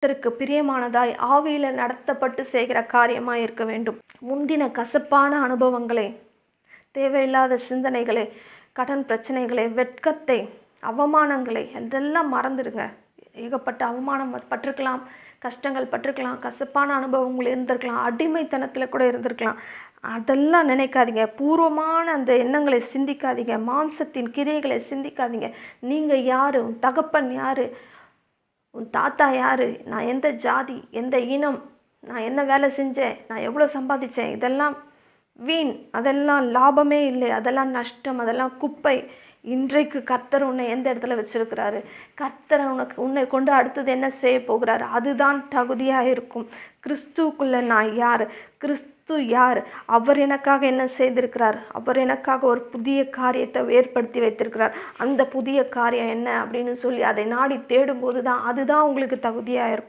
கர்த்தருக்கு பிரியமானதாய் ஆவியில நடத்தப்பட்டு செய்கிற காரியமாய் இருக்க வேண்டும். முந்தின கசப்பான அனுபவங்களை, தேவையில்லாத சிந்தனைகளை, கடன் பிரச்சனைகளை, வெட்கத்தை, அவமானங்களை இதெல்லாம் மறந்துடுங்க. ஏகப்பட்ட அவமானம் பட்டிருக்கலாம், கஷ்டங்கள் பட்டிருக்கலாம், கசப்பான அனுபவங்கள் இருந்திருக்கலாம், அடிமைத்தனத்தில் கூட இருந்திருக்கலாம். அதெல்லாம் நினைக்காதீங்க. பூர்வமான அந்த எண்ணங்களை சிந்திக்காதீங்க. மாம்சத்தின் கிரியைகளை சிந்திக்காதீங்க. நீங்கள் யார்? உன் தகப்பன் யார்? உன் தாத்தா யார்? நான் எந்த ஜாதி, எந்த இனம், நான் என்ன வேலை செஞ்சேன், நான் எவ்வளோ சம்பாதிச்சேன், இதெல்லாம் வீண். அதெல்லாம் லாபமே இல்லை. அதெல்லாம் நஷ்டம். அதெல்லாம் குப்பை. இன்றைக்கு கர்த்தர் உன்னை எந்த இடத்துல வச்சிருக்கிறாரு? கர்த்தர் உன்னை கொண்டு அடுத்தது என்ன செய்ய போகிறாரு? அதுதான் தகுதியாக இருக்கும். கிறிஸ்துக்குள்ள நான் யார்? கிறிஸ்து யார்? அவர் எனக்காக என்ன செய்திருக்கிறார்? அவர் எனக்காக ஒரு புதிய காரியத்தை ஏற்படுத்தி வைத்திருக்கிறார். அந்த புதிய காரியம் என்ன அப்படின்னு சொல்லி அதை நாடி தேடும்போது தான் அதுதான் உங்களுக்கு தகுதியாக இருக்கும்.